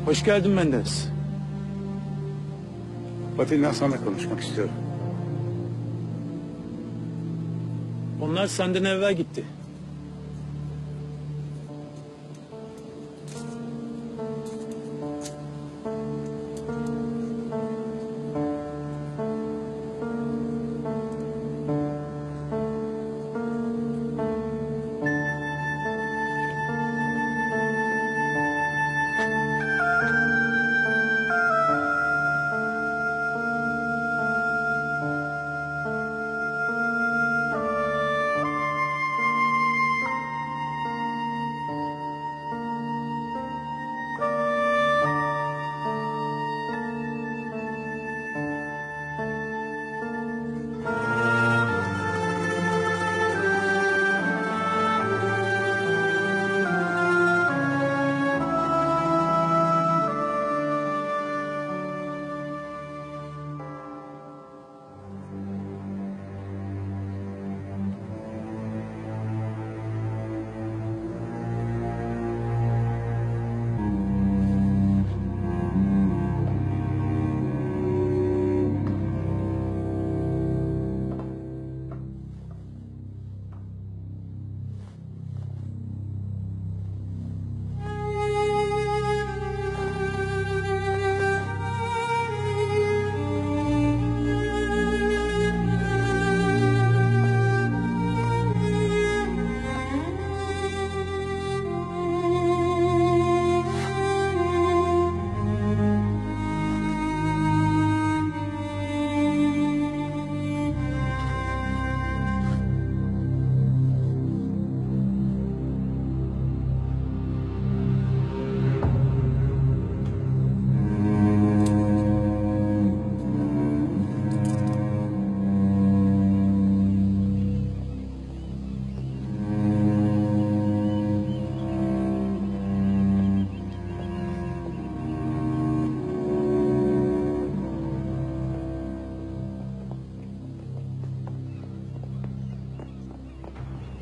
Hoş geldin Menderes. Fatih'le Hasan'la konuşmak istiyorum. Onlar senden evvel gitti.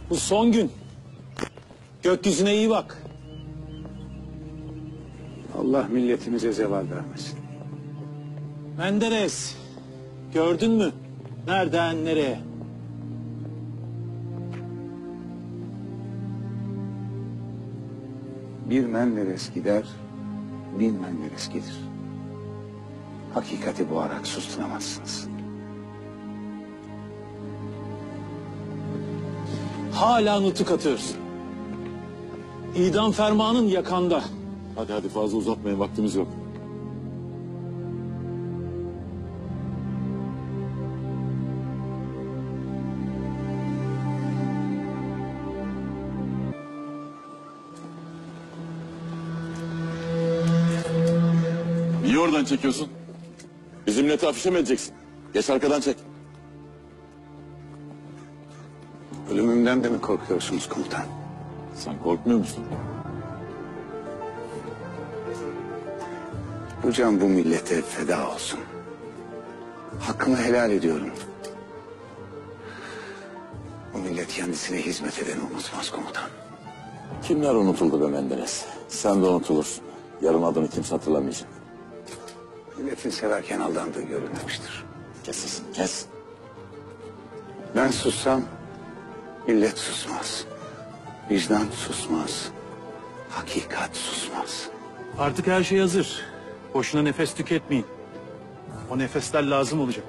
Bu son gün. Gökyüzüne iyi bak. Allah milletimize zeval vermesin. Menderes. Gördün mü? Nereden nereye? Bir Menderes gider, bin Menderes gelir. Hakikati boğarak susturamazsınız. Hala nutuk atıyorsun. İdam fermanın yakanda. Hadi fazla uzatmayın, vaktimiz yok. Niye oradan çekiyorsun? Bizim neti afişe mi edeceksin? Geç arkadan çek. Ölümümden de mi korkuyorsunuz komutan? Sen korkmuyor musun? Bu can bu millete feda olsun. Hakkımı helal ediyorum. Bu millet kendisine hizmet edeni unutmaz komutan. Kimler unutuldu be Menderes? Sen de unutulursun. Yarın adını kimse hatırlamayacak. Milletin severken aldandığı görülmemiştir. Kes sesini, kes. Ben sussam millet susmaz. Vicdan susmaz. Hakikat susmaz. Artık her şey hazır. Boşuna nefes tüketmeyin. O nefesler lazım olacak.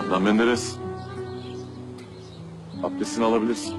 Adnan Menderes. Abdestini alabilirsin.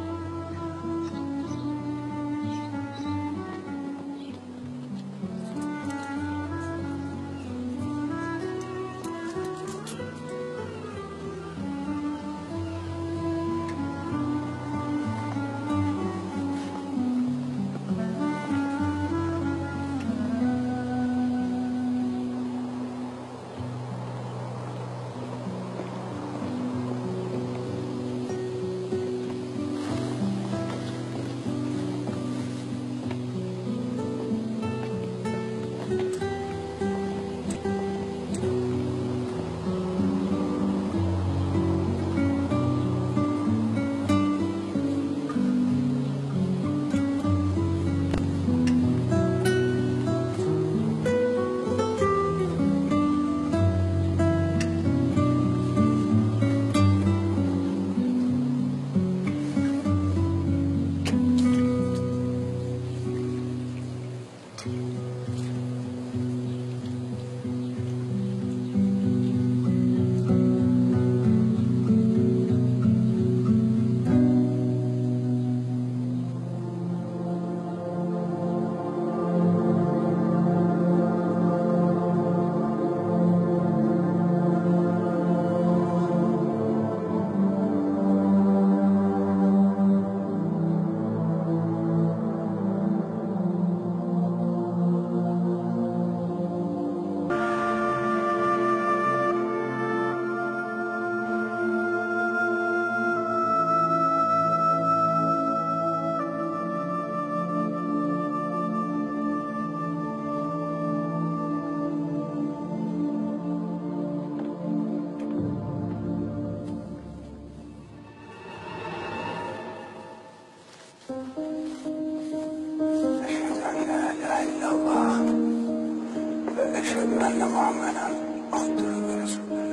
enne Muhammeden afdalü ve Resul.